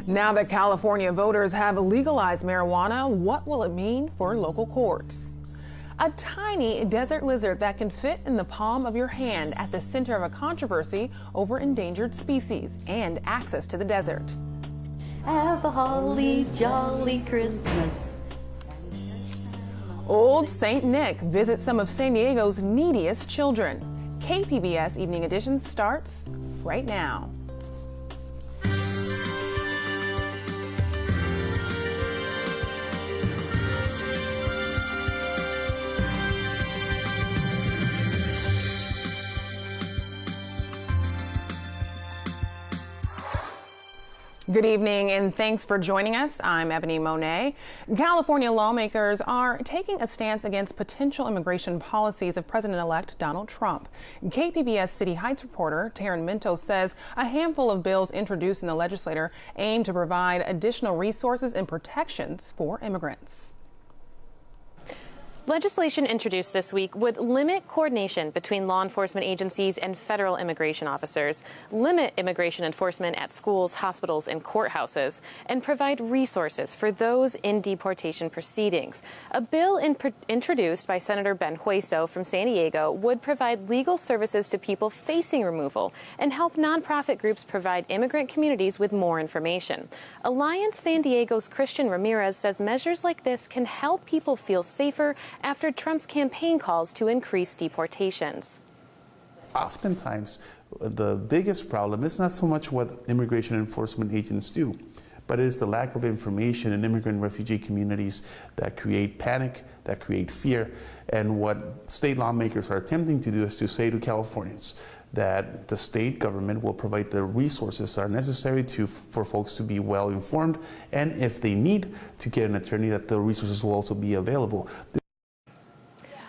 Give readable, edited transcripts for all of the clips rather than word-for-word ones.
Now that California voters have legalized marijuana, what will it mean for local courts? A tiny desert lizard that can fit in the palm of your hand at the center of a controversy over endangered species and access to the desert. Have a holly jolly Christmas. Old St. Nick visits some of San Diego's neediest children. KPBS Evening Edition starts right now. Good evening and thanks for joining us. I'm Ebony Monet. California lawmakers are taking a stance against potential immigration policies of President-elect Donald Trump. KPBS City Heights reporter Taryn Minto says a handful of bills introduced in the legislature aim to provide additional resources and protections for immigrants. Legislation introduced this week would limit coordination between law enforcement agencies and federal immigration officers, limit immigration enforcement at schools, hospitals, and courthouses, and provide resources for those in deportation proceedings. A bill introduced by Senator Ben Hueso from San Diego would provide legal services to people facing removal and help nonprofit groups provide immigrant communities with more information. Alliance San Diego's Christian Ramirez says measures like this can help people feel safer after Trump's campaign calls to increase deportations. Oftentimes, the biggest problem is not so much what immigration enforcement agents do, but it is the lack of information in immigrant refugee communities that create panic, that create fear. And what state lawmakers are attempting to do is to say to Californians that the state government will provide the resources that are necessary for folks to be well informed, and if they need to get an attorney, that the resources will also be available.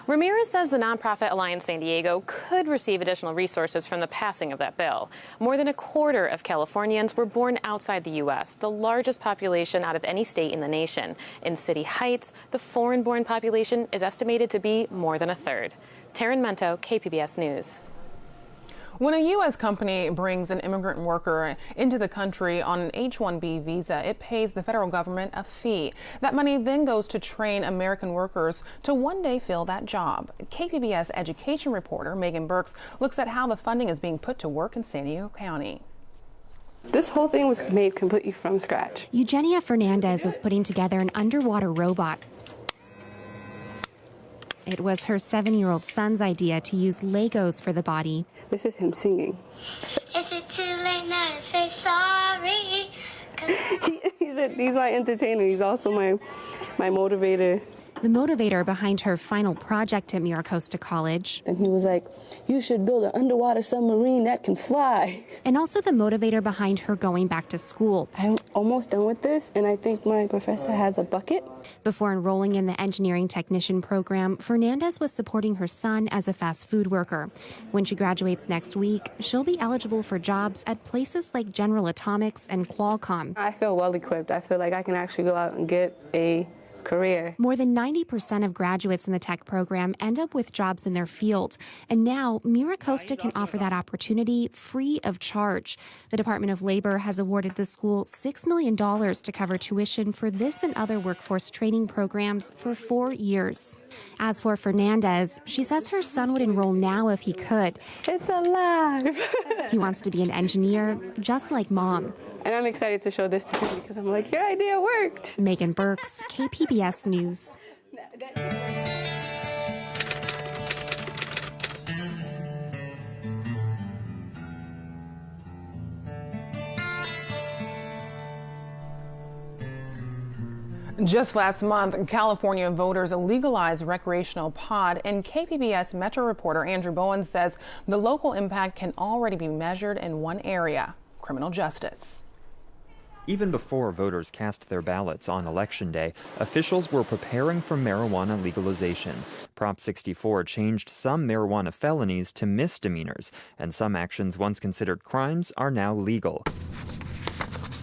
Ramirez says the nonprofit Alliance San Diego could receive additional resources from the passing of that bill. More than a quarter of Californians were born outside the U.S., the largest population out of any state in the nation. In City Heights, the foreign-born population is estimated to be more than a third. Taryn Minto, KPBS News. When a U.S. company brings an immigrant worker into the country on an H-1B visa, it pays the federal government a fee. That money then goes to train American workers to one day fill that job. KPBS education reporter Megan Burks looks at how the funding is being put to work in San Diego County. This whole thing was made completely from scratch. Eugenia Fernandez is putting together an underwater robot. It was her 7-year-old son's idea to use Legos for the body. This is him singing. Is it too late now to say sorry? He's my entertainer. He's also my motivator. The motivator behind her final project at MiraCosta College. And he was like, you should build an underwater submarine that can fly. And also the motivator behind her going back to school. I'm almost done with this, and I think my professor has a bucket. Before enrolling in the engineering technician program, Fernandez was supporting her son as a fast food worker. When she graduates next week, she'll be eligible for jobs at places like General Atomics and Qualcomm. I feel well equipped. I feel like I can actually go out and get a career. More than 90% of graduates in the tech program end up with jobs in their field. And now MiraCosta can offer that opportunity free of charge. The Department of Labor has awarded the school $6 million to cover tuition for this and other workforce training programs for 4 years. As for Fernandez, she says her son would enroll now if he could. It's alive. He wants to be an engineer, just like Mom. And I'm excited to show this to him because I'm like, your idea worked. Megan Burks, KPBS News. Just last month, California voters legalized recreational pot, and KPBS Metro reporter Andrew Bowen says the local impact can already be measured in one area: criminal justice. Even before voters cast their ballots on Election Day, officials were preparing for marijuana legalization. Prop 64 changed some marijuana felonies to misdemeanors, and some actions once considered crimes are now legal.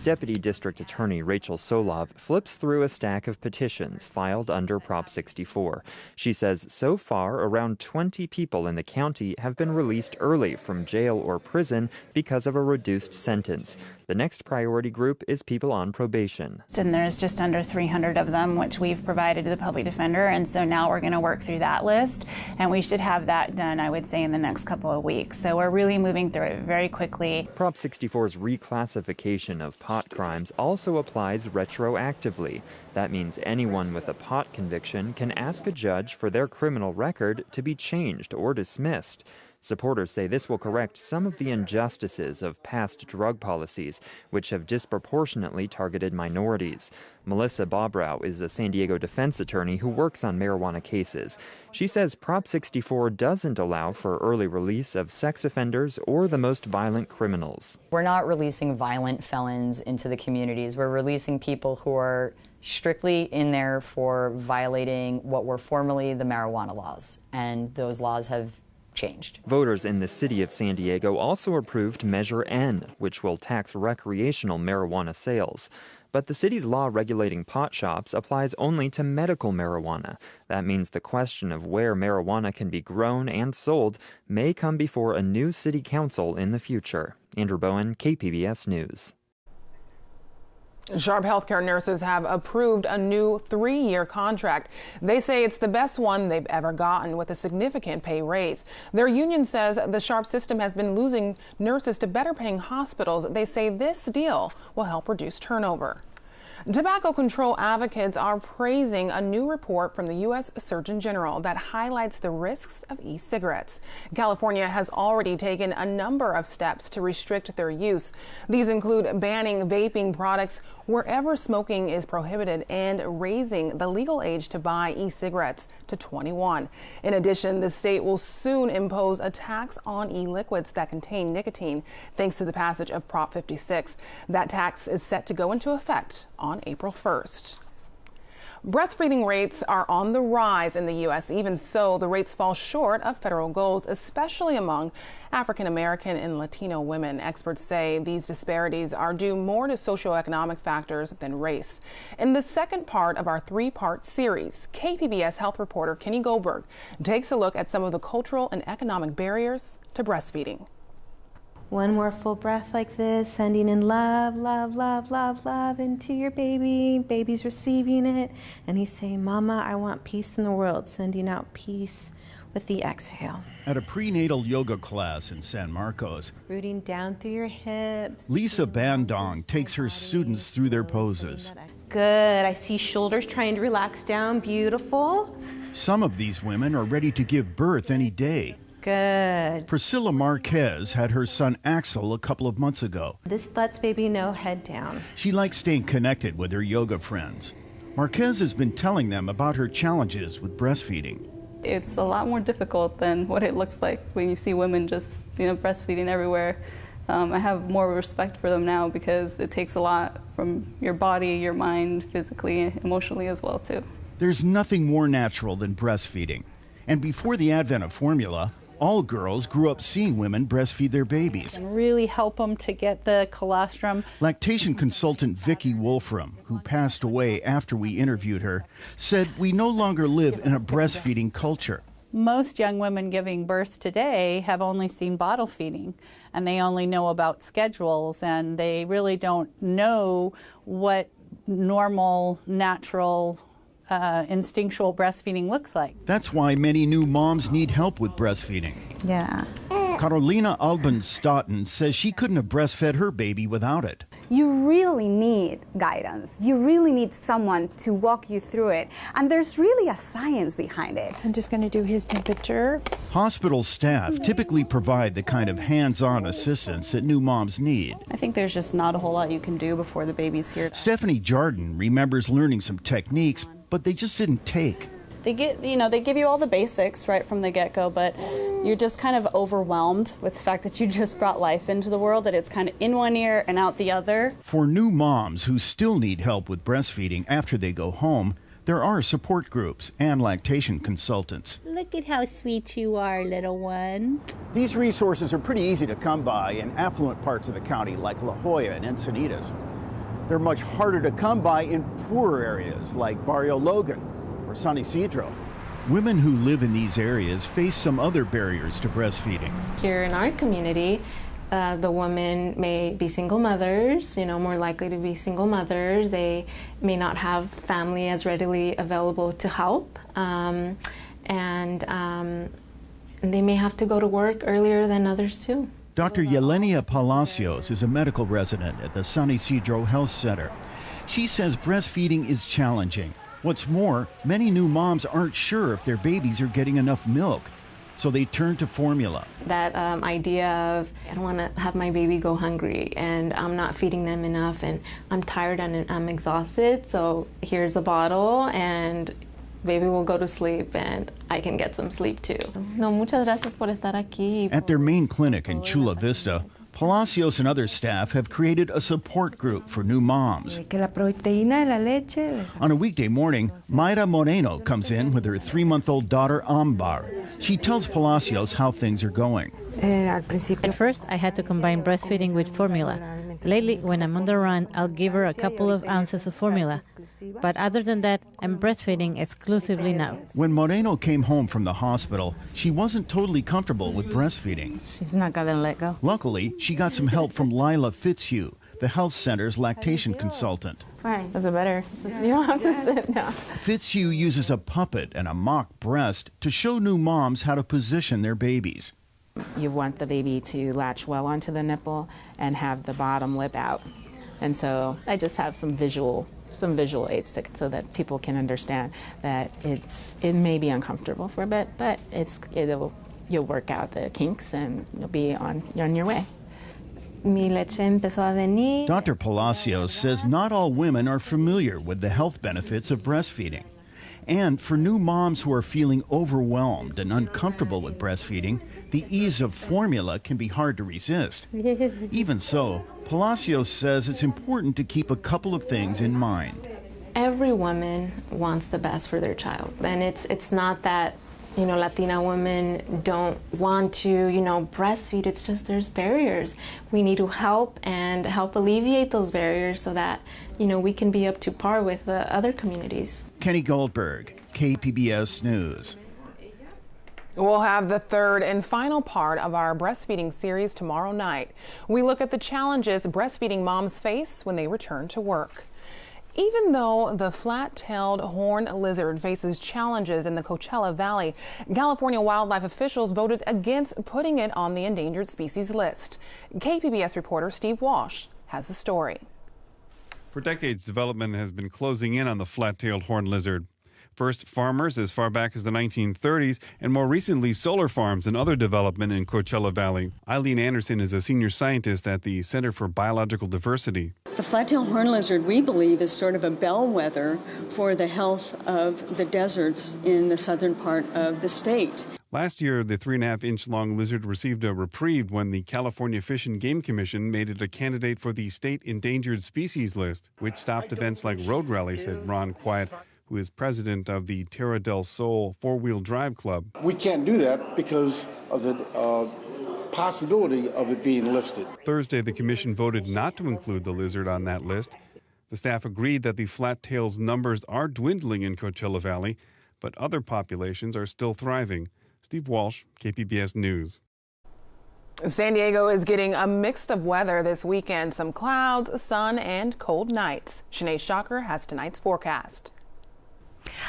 Deputy District Attorney Rachel Solov flips through a stack of petitions filed under Prop 64. She says so far, around 20 people in the county have been released early from jail or prison because of a reduced sentence. The next priority group is people on probation. And there's just under 300 of them, which we've provided to the public defender. And so now we're going to work through that list. And we should have that done, I would say, in the next couple of weeks. So we're really moving through it very quickly. Prop 64's reclassification of pot crimes also applies retroactively. That means anyone with a pot conviction can ask a judge for their criminal record to be changed or dismissed. Supporters say this will correct some of the injustices of past drug policies, which have disproportionately targeted minorities. Melissa Bobrow is a San Diego defense attorney who works on marijuana cases. She says Prop 64 doesn't allow for early release of sex offenders or the most violent criminals. We're not releasing violent felons into the communities. We're releasing people who are strictly in there for violating what were formerly the marijuana laws, and those laws have changed. Voters in the city of San Diego also approved Measure N, which will tax recreational marijuana sales. But the city's law regulating pot shops applies only to medical marijuana. That means the question of where marijuana can be grown and sold may come before a new city council in the future. Andrew Bowen, KPBS News. Sharp healthcare nurses have approved a new 3-year contract. They say it's the best one they've ever gotten, with a significant pay raise. Their union says the Sharp system has been losing nurses to better paying hospitals. They say this deal will help reduce turnover. Tobacco control advocates are praising a new report from the U.S. Surgeon General that highlights the risks of e-cigarettes. California has already taken a number of steps to restrict their use. These include banning vaping products wherever smoking is prohibited and raising the legal age to buy e-cigarettes to 21. In addition, the state will soon impose a tax on e-liquids that contain nicotine, thanks to the passage of Prop 56. That tax is set to go into effect on April 1st. Breastfeeding rates are on the rise in the U.S. Even so, the rates fall short of federal goals, especially among African American and Latino women. Experts say these disparities are due more to socioeconomic factors than race. In the second part of our 3-part series, KPBS health reporter Kenny Goldberg takes a look at some of the cultural and economic barriers to breastfeeding. One more full breath like this, sending in love, love, love, love, love into your baby. Baby's receiving it, and he's saying, Mama, I want peace in the world, sending out peace with the exhale. At a prenatal yoga class in San Marcos, Rooting down through your hips. Lisa Bandong takes her students through their poses. Good, I see shoulders trying to relax down, beautiful. Some of these women are ready to give birth any day. Good. Priscilla Marquez had her son Axel a couple of months ago. This lets baby know head down. She likes staying connected with her yoga friends. Marquez has been telling them about her challenges with breastfeeding. It's a lot more difficult than what it looks like when you see women just, breastfeeding everywhere. I have more respect for them now because it takes a lot from your body, your mind, physically, emotionally as well, too. There's nothing more natural than breastfeeding. And before the advent of formula, all girls grew up seeing women breastfeed their babies. And really help them to get the colostrum. Lactation consultant Vicki Wolfram, who passed away after we interviewed her, said we no longer live in a breastfeeding culture. Most young women giving birth today have only seen bottle feeding, and they only know about schedules, and they really don't know what normal, natural, instinctual breastfeeding looks like. That's why many new moms need help with breastfeeding. Yeah. Carolina Alban-Stoughton says she couldn't have breastfed her baby without it. You really need guidance. You really need someone to walk you through it. And there's really a science behind it. I'm just going to do his temperature. Hospital staff typically provide the kind of hands-on assistance that new moms need. I think there's just not a whole lot you can do before the baby's here. Stephanie Jardin remembers learning some techniques, but they just didn't take. They give you all the basics right from the get-go, but you're just kind of overwhelmed with the fact that you just brought life into the world, that it's kind of in one ear and out the other. For new moms who still need help with breastfeeding after they go home, there are support groups and lactation consultants. Look at how sweet you are, little one. These resources are pretty easy to come by in affluent parts of the county like La Jolla and Encinitas. They're much harder to come by in poorer areas like Barrio Logan or San Isidro. Women who live in these areas face some other barriers to breastfeeding. Here in our community, the women may be single mothers, more likely to be single mothers. They may not have family as readily available to help, and they may have to go to work earlier than others too. Dr. Yelenia Palacios is a medical resident at the San Isidro Health Center. She says breastfeeding is challenging. What's more, many new moms aren't sure if their babies are getting enough milk, so they turn to formula. That idea of, I don't want to have my baby go hungry and I'm not feeding them enough and I'm tired and I'm exhausted, so here's a bottle and baby will go to sleep and I can get some sleep too. No, muchas gracias por estar aquí. At their main clinic in Chula Vista, Palacios and other staff have created a support group for new moms. On a weekday morning, Mayra Moreno comes in with her 3-month-old daughter Ambar. She tells Palacios how things are going. At first, I had to combine breastfeeding with formula. Lately, when I'm on the run, I'll give her a couple of ounces of formula. But other than that, I'm breastfeeding exclusively now. When Moreno came home from the hospital, she wasn't totally comfortable with breastfeeding. She's not gonna let go. Luckily, she got some help from Lila Fitzhugh, the health center's lactation consultant. Fine. Is it better? You don't have to sit down. Fitzhugh uses a puppet and a mock breast to show new moms how to position their babies. You want the baby to latch well onto the nipple and have the bottom lip out. And so I just have some visual aids so that people can understand that it may be uncomfortable for a bit, but you'll work out the kinks and you'll be on your way. Dr. Palacios says not all women are familiar with the health benefits of breastfeeding. And for new moms who are feeling overwhelmed and uncomfortable with breastfeeding, the ease of formula can be hard to resist. Even so, Palacios says it's important to keep a couple of things in mind. Every woman wants the best for their child, and it's not that Latina women don't want to breastfeed. It's just there's barriers. We need to help alleviate those barriers so that we can be up to par with the other communities. Kenny Goldberg, KPBS News. We'll have the third and final part of our breastfeeding series tomorrow night. We look at the challenges breastfeeding moms face when they return to work. Even though the flat-tailed horned lizard faces challenges in the Coachella Valley, California wildlife officials voted against putting it on the endangered species list. KPBS reporter Steve Walsh has the story. For decades, development has been closing in on the flat-tailed horned lizard. First, farmers as far back as the 1930s, and more recently, solar farms and other development in Coachella Valley. Eileen Anderson is a senior scientist at the Center for Biological Diversity. The flat-tailed horned lizard, we believe, is sort of a bellwether for the health of the deserts in the southern part of the state. Last year, the 3.5-inch long lizard received a reprieve when the California Fish and Game Commission made it a candidate for the state endangered species list, which stopped events like road rallies, said Ron Quiet, who is president of the Terra del Sol four-wheel drive club. We can't do that because of the possibility of it being listed. Thursday, the commission voted not to include the lizard on that list. The staff agreed that the flat-tails numbers are dwindling in Coachella Valley, but other populations are still thriving. Steve Walsh, KPBS News. San Diego is getting a mix of weather this weekend. Some clouds, sun, and cold nights. Shanae Shocker has tonight's forecast.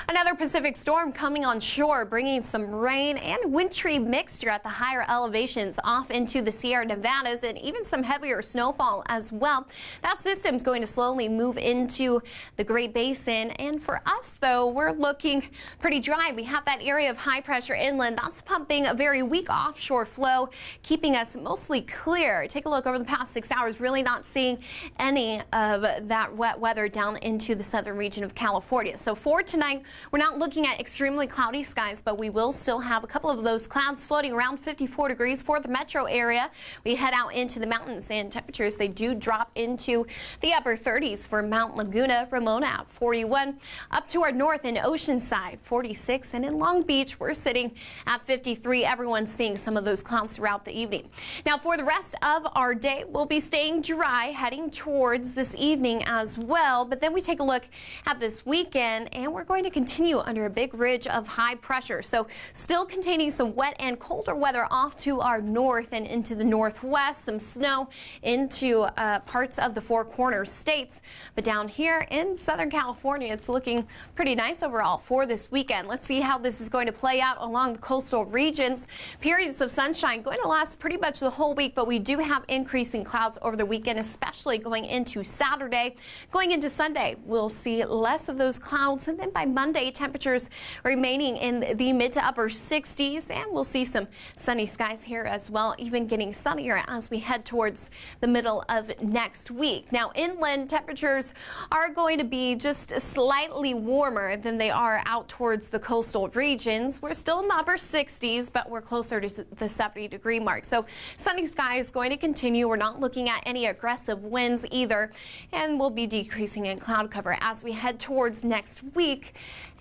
Another Pacific storm coming on shore, bringing some rain and wintry mixture at the higher elevations off into the Sierra Nevadas and even some heavier snowfall as well. That system's going to slowly move into the Great Basin. And for us, though, we're looking pretty dry. We have that area of high pressure inland. That's pumping a very weak offshore flow, keeping us mostly clear. Take a look over the past 6 hours, really not seeing any of that wet weather down into the southern region of California. So for tonight, sunshine. We're not looking at extremely cloudy skies, but we will still have a couple of those clouds floating around 54 degrees for the metro area. We head out into the mountains, and temperatures, they do drop into the upper 30s for Mount Laguna, Ramona at 41, up to our north in Oceanside, 46, and in Long Beach, we're sitting at 53. Everyone's seeing some of those clouds throughout the evening. Now, for the rest of our day, we'll be staying dry, heading towards this evening as well. But then we take a look at this weekend, and we're going to continue under a big ridge of high pressure. So still containing some wet and colder weather off to our north and into the northwest, some snow into parts of the Four Corners states. But down here in Southern California, it's looking pretty nice overall for this weekend. Let's see how this is going to play out along the coastal regions. Periods of sunshine going to last pretty much the whole week, but we do have increasing clouds over the weekend, especially going into Saturday. Going into Sunday, we'll see less of those clouds, and then by Monday, temperatures remaining in the mid to upper 60s, and we'll see some sunny skies here as well, even getting sunnier as we head towards the middle of next week. Now, inland temperatures are going to be just slightly warmer than they are out towards the coastal regions. We're still in the upper 60s, but we're closer to the 70-degree mark. So sunny skies going to continue. We're not looking at any aggressive winds either, and we'll be decreasing in cloud cover as we head towards next week.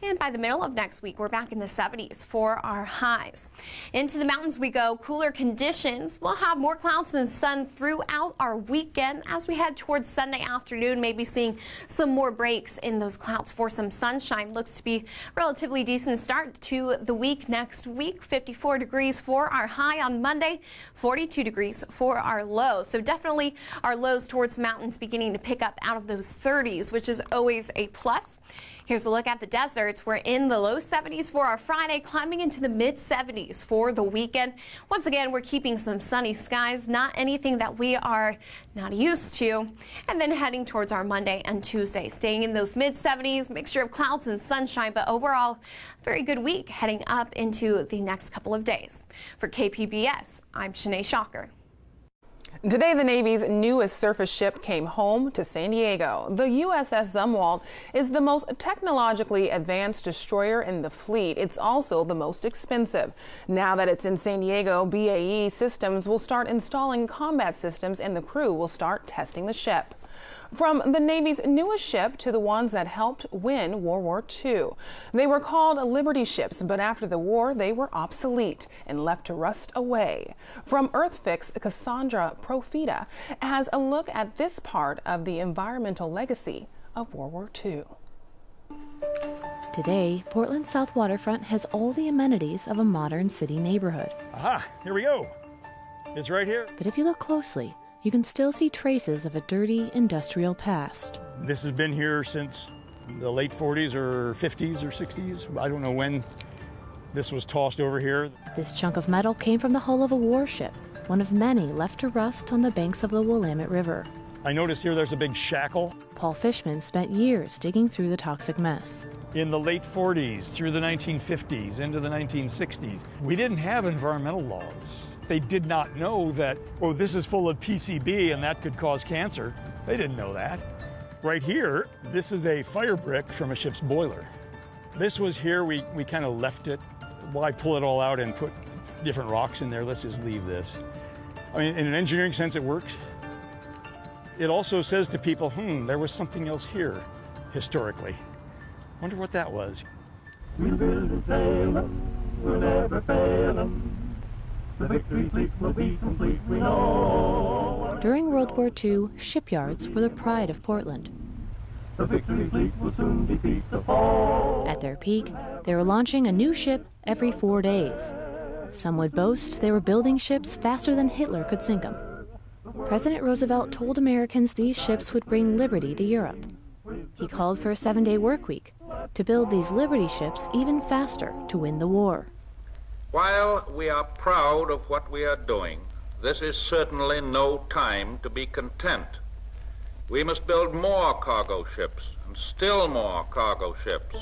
And by the middle of next week, we're back in the 70s for our highs. Into the mountains we go. Cooler conditions. We'll have more clouds than sun throughout our weekend as we head towards Sunday afternoon, maybe seeing some more breaks in those clouds for some sunshine. Looks to be relatively decent start to the week next week. 54 degrees for our high on Monday, 42 degrees for our low. So definitely our lows towards the mountains beginning to pick up out of those 30s, which is always a plus. Here's a look at the deserts. We're in the low 70s for our Friday, climbing into the mid 70s for the weekend. Once again, we're keeping some sunny skies, not anything that we are not used to. And then heading towards our Monday and Tuesday, staying in those mid 70s, mixture of clouds and sunshine, but overall, very good week heading up into the next couple of days. For KPBS, I'm Shanae Shocker. Today, the Navy's newest surface ship came home to San Diego. The USS Zumwalt is the most technologically advanced destroyer in the fleet. It's also the most expensive. Now that it's in San Diego, BAE Systems will start installing combat systems, and the crew will start testing the ship. From the Navy's newest ship to the ones that helped win World War II. They were called Liberty ships, but after the war, they were obsolete and left to rust away. From Earthfix, Cassandra Profita has a look at this part of the environmental legacy of World War II. Today, Portland's South Waterfront has all the amenities of a modern city neighborhood. Aha, here we go. It's right here. But if you look closely, you can still see traces of a dirty industrial past. This has been here since the late 40s or 50s or 60s. I don't know when this was tossed over here. This chunk of metal came from the hull of a warship, one of many left to rust on the banks of the Willamette River. I notice here there's a big shackle. Paul Fishman spent years digging through the toxic mess. In the late 40s, through the 1950s, into the 1960s, we didn't have environmental laws. They did not know that, oh, this is full of PCB and that could cause cancer. They didn't know that. Right here, this is a fire brick from a ship's boiler. This was here, we kind of left it. Why pull it all out and put different rocks in there? Let's just leave this. I mean, in an engineering sense, it works. It also says to people, there was something else here historically. Wonder what that was. We build a sail, we'll never fail them. The victory fleet will be complete, we know. During World War II, shipyards were the pride of Portland. The victory fleet will soon defeat the foe. At their peak, they were launching a new ship every 4 days. Some would boast they were building ships faster than Hitler could sink them. President Roosevelt told Americans these ships would bring liberty to Europe. He called for a 7-day work week to build these Liberty ships even faster to win the war. While we are proud of what we are doing, this is certainly no time to be content. We must build more cargo ships and still more cargo ships.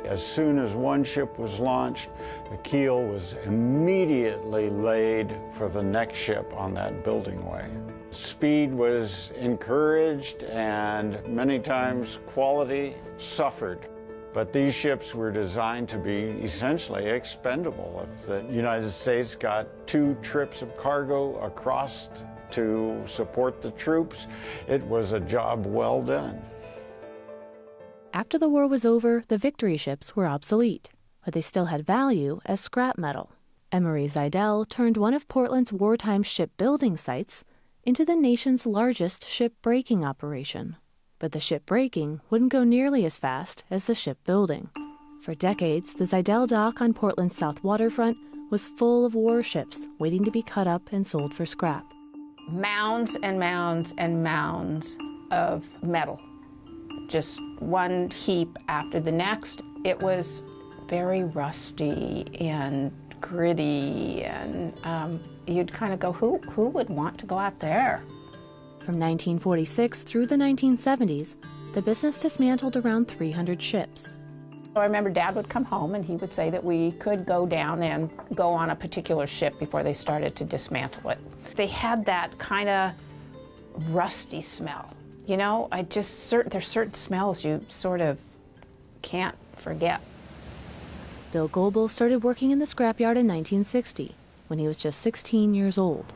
As soon as one ship was launched, the keel was immediately laid for the next ship on that building way. Speed was encouraged, and many times quality suffered. But these ships were designed to be essentially expendable. If the United States got 2 trips of cargo across to support the troops, it was a job well done. After the war was over, the Victory ships were obsolete, but they still had value as scrap metal. Emery Zeidel turned one of Portland's wartime shipbuilding sites into the nation's largest ship-breaking operation. But the ship-breaking wouldn't go nearly as fast as the shipbuilding. For decades, the Zeidel dock on Portland's south waterfront was full of warships waiting to be cut up and sold for scrap. Mounds and mounds and mounds of metal. Just one heap after the next. It was very rusty and gritty, and you'd kind of go, who would want to go out there? From 1946 through the 1970s, the business dismantled around 300 ships. I remember Dad would come home and he would say that we could go down and go on a particular ship before they started to dismantle it. They had that kind of rusty smell. You know, there's certain smells you sort of can't forget. Bill Goebel started working in the scrapyard in 1960, when he was just 16 years old.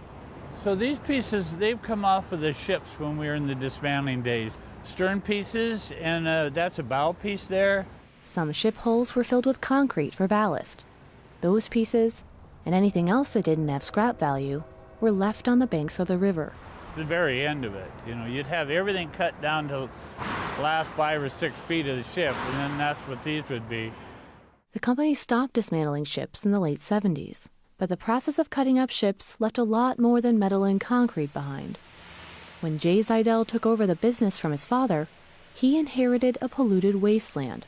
So these pieces, they've come off of the ships when we were in the dismantling days. Stern pieces, and that's a bow piece there. Some ship hulls were filled with concrete for ballast. Those pieces, and anything else that didn't have scrap value, were left on the banks of the river. The very end of it, you know, you'd have everything cut down to the last 5 or 6 feet of the ship, and then that's what these would be. The company stopped dismantling ships in the late 70s, but the process of cutting up ships left a lot more than metal and concrete behind. When Jay Zeidel took over the business from his father, he inherited a polluted wasteland.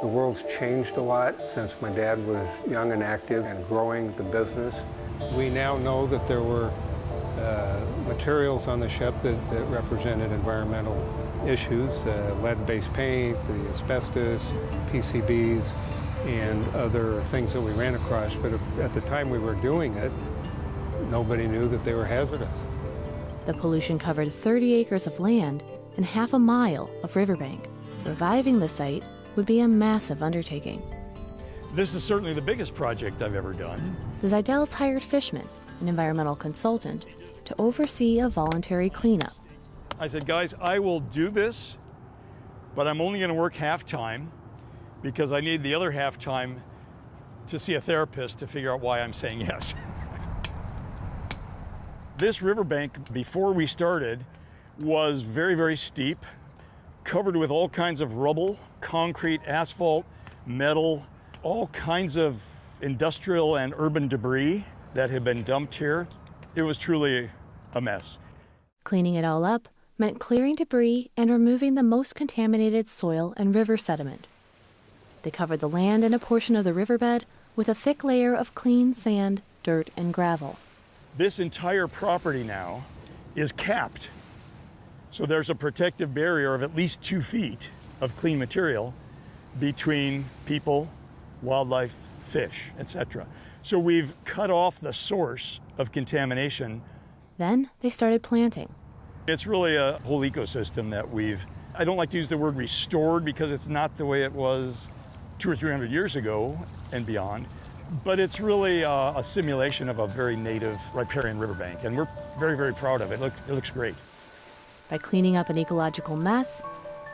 The world's changed a lot since my dad was young and active and growing the business. We now know that there were materials on the ship that represented environmental issues, lead-based paint, the asbestos, PCBs, and other things that we ran across. But at the time we were doing it, nobody knew that they were hazardous. The pollution covered 30 acres of land and half a mile of riverbank. Reviving the site would be a massive undertaking. This is certainly the biggest project I've ever done. The Zeidels hired Fishman, an environmental consultant, to oversee a voluntary cleanup. I said, guys, I will do this, but I'm only going to work half-time because I need the other half-time to see a therapist to figure out why I'm saying yes. This riverbank, before we started, was very, very steep, covered with all kinds of rubble, concrete, asphalt, metal, all kinds of industrial and urban debris that had been dumped here. It was truly a mess. Cleaning it all up meant clearing debris and removing the most contaminated soil and river sediment. They covered the land and a portion of the riverbed with a thick layer of clean sand, dirt, and gravel. This entire property now is capped. So there's a protective barrier of at least 2 feet of clean material between people, wildlife, fish, etc. So we've cut off the source of contamination. Then they started planting. It's really a whole ecosystem that I don't like to use the word restored because it's not the way it was 200 or 300 years ago and beyond, but it's really a simulation of a very native riparian riverbank, and we're very, very proud of it. It looks great. By cleaning up an ecological mess,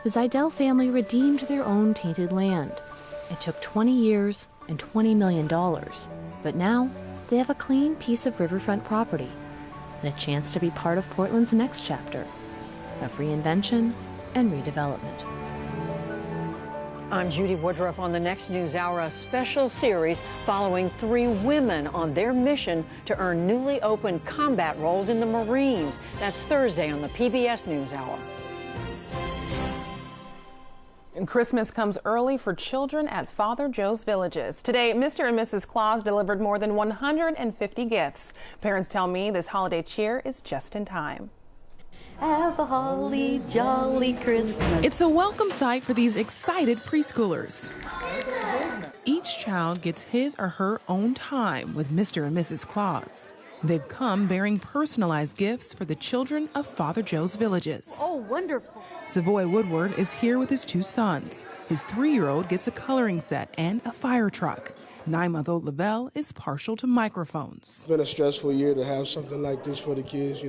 the Zeidel family redeemed their own tainted land. It took 20 years and $20 million, but now they have a clean piece of riverfront property and a chance to be part of Portland's next chapter of reinvention and redevelopment. I'm Judy Woodruff. On the next NewsHour, a special series following 3 women on their mission to earn newly opened combat roles in the Marines. That's Thursday on the PBS NewsHour. Christmas comes early for children at Father Joe's Villages. Today, Mr. and Mrs. Claus delivered more than 150 gifts. Parents tell me this holiday cheer is just in time. Have a holly jolly Christmas. It's a welcome sight for these excited preschoolers. Each child gets his or her own time with Mr. and Mrs. Claus. They've come bearing personalized gifts for the children of Father Joe's villages. Oh, wonderful. Savoy Woodward is here with his 2 sons. His 3-year-old gets a coloring set and a fire truck. 9-month-old Lavelle is partial to microphones. It's been a stressful year. To have something like this for the kids,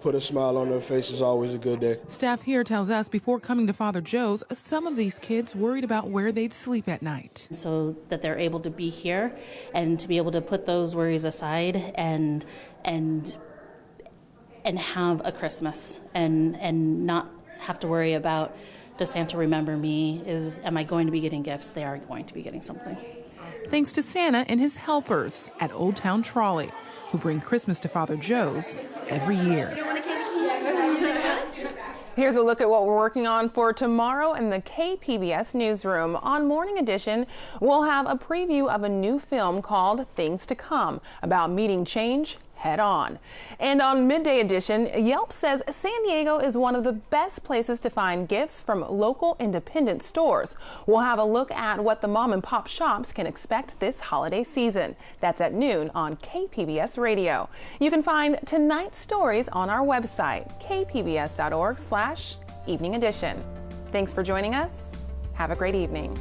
put a smile on their face is always a good day. Staff here tells us before coming to Father Joe's, some of these kids worried about where they'd sleep at night. So that they're able to be here and to be able to put those worries aside and have a Christmas and not have to worry about, does Santa remember me? Am I going to be getting gifts? They are going to be getting something. Thanks to Santa and his helpers at Old Town Trolley, who bring Christmas to Father Joe's every year. Here's a look at what we're working on for tomorrow in the KPBS newsroom. On Morning Edition, we'll have a preview of a new film called Things to Come, about meeting change head on. And on Midday Edition, Yelp says San Diego is one of the best places to find gifts from local independent stores. We'll have a look at what the mom and pop shops can expect this holiday season. That's at noon on KPBS Radio. You can find tonight's stories on our website, kpbs.org/evening edition. Thanks for joining us. Have a great evening.